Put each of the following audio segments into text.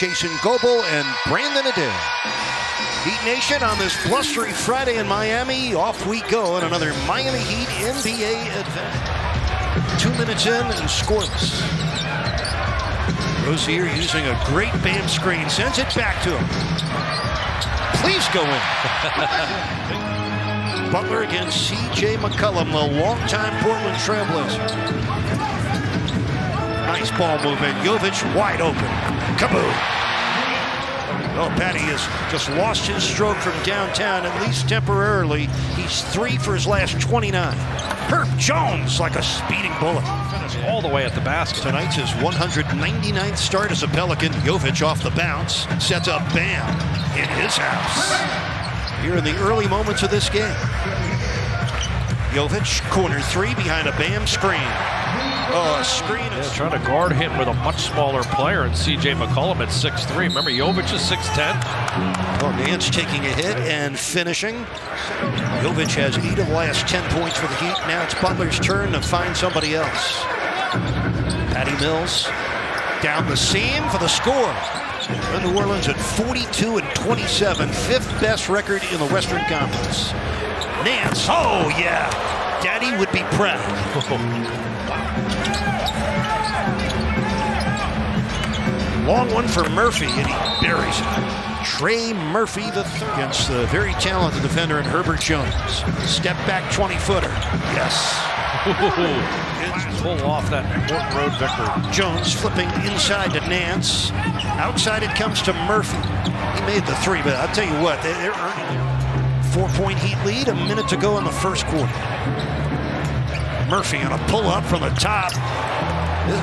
Jason Goebel and Brandon Adair. Heat Nation on this blustery Friday in Miami. Off we go in another Miami Heat NBA advance. 2 minutes in and scoreless. Rozier using a great Bam screen. Sends it back to him. Please go in. Butler against C.J. McCollum, the longtime Portland Trailblazer. Nice ball movement. Jovic wide open. Kaboom. Oh, Patty has just lost his stroke from downtown, at least temporarily. He's 3 for his last 29. Herb Jones like a speeding bullet. Finished all the way at the basket. Tonight's his 199th start as a Pelican. Jovic off the bounce. Sets up Bam in his house. Here in the early moments of this game. Jovic, corner 3 behind a Bam screen. Oh, a screen. Yeah, trying to guard him with a much smaller player, and C.J. McCollum at 6'3". Remember, Jovic is 6'10". Oh, Nance taking a hit and finishing. Jovic has 8 of the last 10 points for the Heat. Now it's Butler's turn to find somebody else. Patty Mills down the seam for the score. And New Orleans at 42-27, 5th best record in the Western Conference. Nance, oh yeah, Daddy would be proud. Long one for Murphy, and he buries it. Trey Murphy III against the very talented defender in Herbert Jones. Step back 20-footer. Yes. Pull off that important road victory. Jones flipping inside to Nance. Outside it comes to Murphy. He made the 3, but I'll tell you what, they're earning it. 4-point Heat lead, a minute to go in the first quarter. Murphy on a pull-up from the top.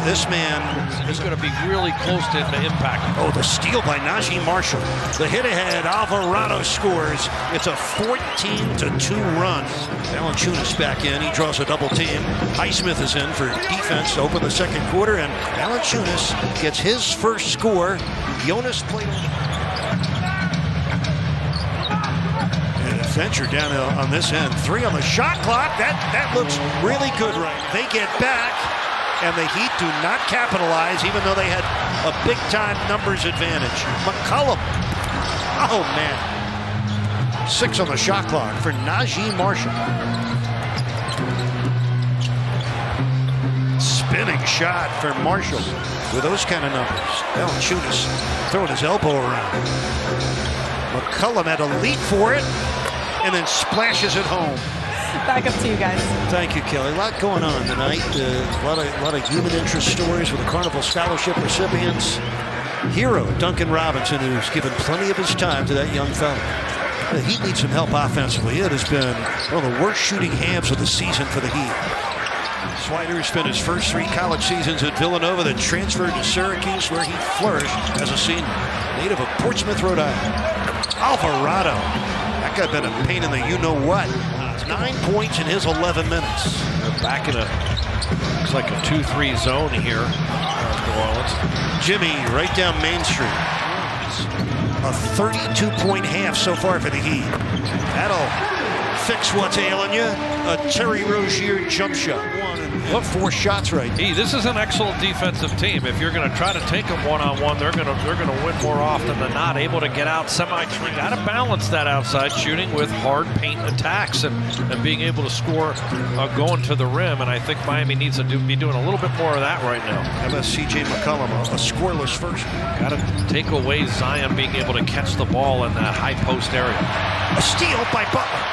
This man is going to be really close to the impact. Oh, the steal by Najee Marshall. The hit ahead, Alvarado scores. It's a 14-2 run. Valanciunas back in. He draws a double team. Highsmith is in for defense to open the second quarter, and Valanciunas gets his first score. Jonas played. Venture down on this end. 3 on the shot clock. That looks really good right. They get back, and the Heat do not capitalize, even though they had a big-time numbers advantage. McCollum. Oh, man. 6 on the shot clock for Najee Marshall. Spinning shot for Marshall with those kind of numbers. Valanciunas throwing his elbow around. McCollum had a leap for it, and then splashes it home. Back up to you guys. Thank you, Kelly. A lot going on tonight. A lot of human interest stories with the Carnival Scholarship recipients. Hero Duncan Robinson, who's given plenty of his time to that young fella. The Heat needs some help offensively. It has been one of the worst shooting halves of the season for the Heat. Swider spent his first 3 college seasons at Villanova, then transferred to Syracuse, where he flourished as a senior. Native of Portsmouth, Rhode Island. Alvarado. That guy been a pain in the you-know-what. 9 points in his 11 minutes. They're back in looks like a 2-3 zone here, New Orleans. Jimmy right down Main Street. A 32-point half so far for the Heat. That'll fix what's ailing you. A Terry Rozier jump shot. 4 shots right now. This is an excellent defensive team. If you're going to try to take them one-on-one, they're going to win more often than not. Able to get out semi-tree. Got to balance that outside shooting with hard paint attacks and being able to score going to the rim. And I think Miami needs to be doing a little bit more of that right now. MS C.J. McCollum, a scoreless first. Got to take away Zion being able to catch the ball in that high post area. A steal by Butler.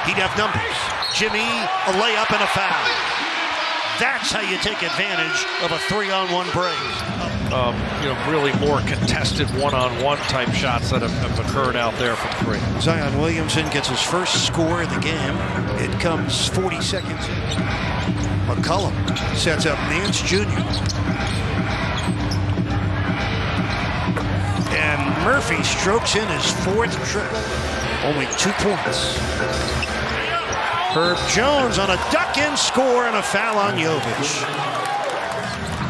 He'd have numbers. Jimmy, a layup and a foul. That's how you take advantage of a 3-on-1 break. Really more contested one-on-one type shots that have occurred out there from 3. Zion Williamson gets his first score of the game. It comes 40 seconds in. McCollum sets up Nance Jr. And Murphy strokes in his 4th triple. Only 2 points. Herb Jones on a duck-in score and a foul on Jovic.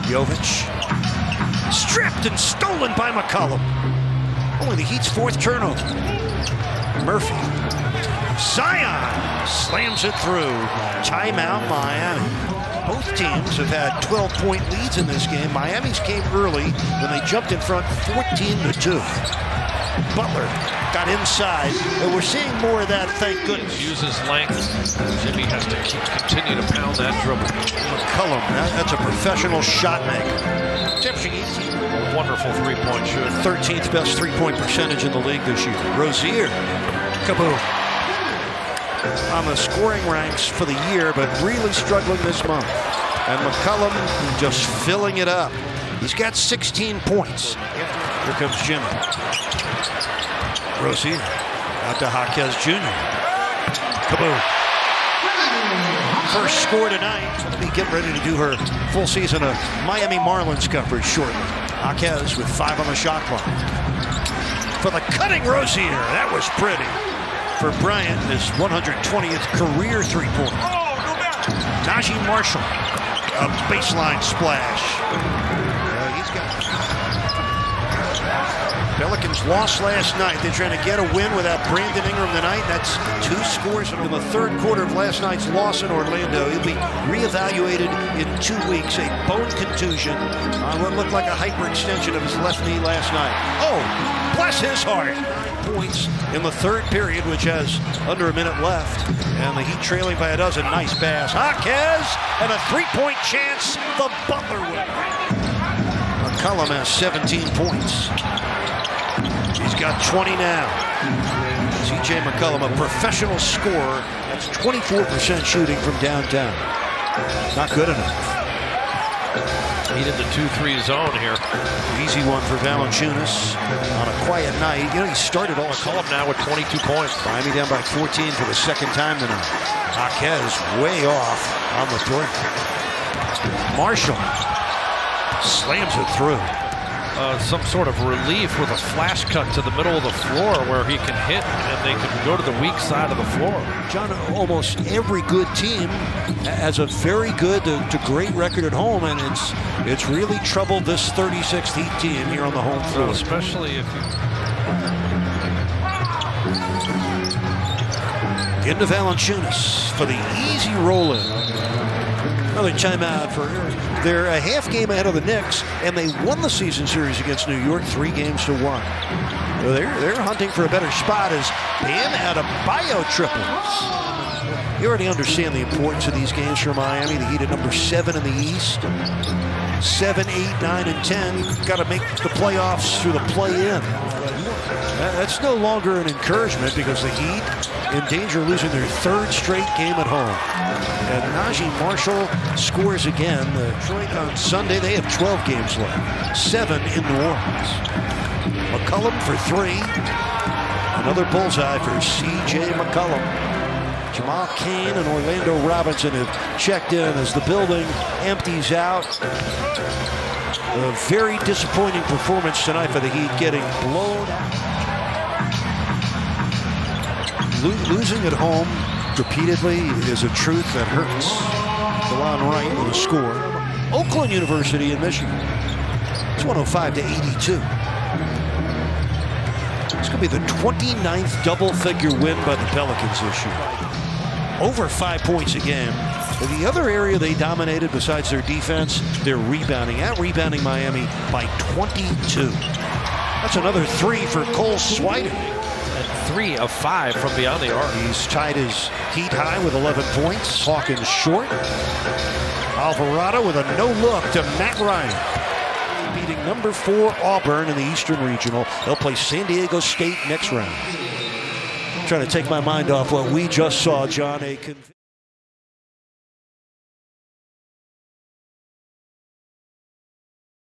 Jovic stripped and stolen by McCollum. Only the Heat's 4th turnover. Murphy. Zion slams it through. Timeout Miami. Both teams have had 12-point leads in this game. Miami's came early when they jumped in front 14-2. Butler got inside, and we're seeing more of that, thank goodness. Uses length. Jimmy has to continue to pound that dribble. McCollum, that's a professional shot maker. A wonderful three-point shooter. 13th best three-point percentage in the league this year. Rozier, kaboom. On the scoring ranks for the year, but really struggling this month. And McCollum just filling it up. He's got 16 points. Here comes Jimmy. Rozier out to Jaquez Jr. Kaboom. First score tonight. She'll be getting ready to do her full season of Miami Marlins coverage shortly. Jaquez with 5 on the shot clock. For the cutting Rozier. That was pretty. For Bryant, his 120th career three-pointer. Najee Marshall, a baseline splash. He's got it. Pelicans lost last night. They're trying to get a win without Brandon Ingram tonight. That's 2 scores in the third quarter of last night's loss in Orlando. He'll be reevaluated in 2 weeks. A bone contusion on what looked like a hyperextension of his left knee last night. Oh, bless his heart. Points in the third period, which has under a minute left. And the Heat trailing by a dozen. Nice pass. Jaquez, and a 3-point chance. The Butler win. McCollum has 17 points. He's got 20 now. C.J. McCollum, a professional scorer. That's 24% shooting from downtown. Not good enough. Needed the 2-3 zone here. Easy one for Valanciunas on a quiet night. You know, he started all McCollum now with 22 points. Miami down by 14 for the second time tonight. Jaquez way off on the three. Marshall slams it through. Some sort of relief with a flash cut to the middle of the floor where he can hit and they can go to the weak side of the floor. John, almost every good team has a very good to great record at home, and it's really troubled this 36th Heat team here on the home floor. Especially if you... Into Valanciunas for the easy roll-in. Another timeout for they're a half game ahead of the Knicks, and they won the season series against New York 3-1. So they're hunting for a better spot as Bam Adebayo triples. You already understand the importance of these games for Miami. The Heat at number 7 in the East. 7, 8, 9, and 10. Got to make the playoffs through the play-in. That's no longer an encouragement because the Heat in danger of losing their 3rd straight game at home. And Najee Marshall scores again. Detroit on Sunday, they have 12 games left. 7 in New Orleans. McCollum for 3. Another bullseye for C.J. McCollum. Jamal Cain and Orlando Robinson have checked in as the building empties out. A very disappointing performance tonight for the Heat, getting blown out. Losing at home repeatedly is a truth that hurts. DeLon Wright with a score. Oakland University in Michigan. It's 105-82. It's going to be the 29th double-figure win by the Pelicans this year. Over 5 points a game. And the other area they dominated besides their defense, their rebounding. Out-rebounding Miami by 22. That's another 3 for Cole Swider. And 3 of 5 from beyond the arc. He's tied his Heat high with 11 points. Hawkins short. Alvarado with a no-look to Matt Ryan. Beating number 4 Auburn in the Eastern Regional. They'll play San Diego State next round. I'm trying to take my mind off what we just saw, John.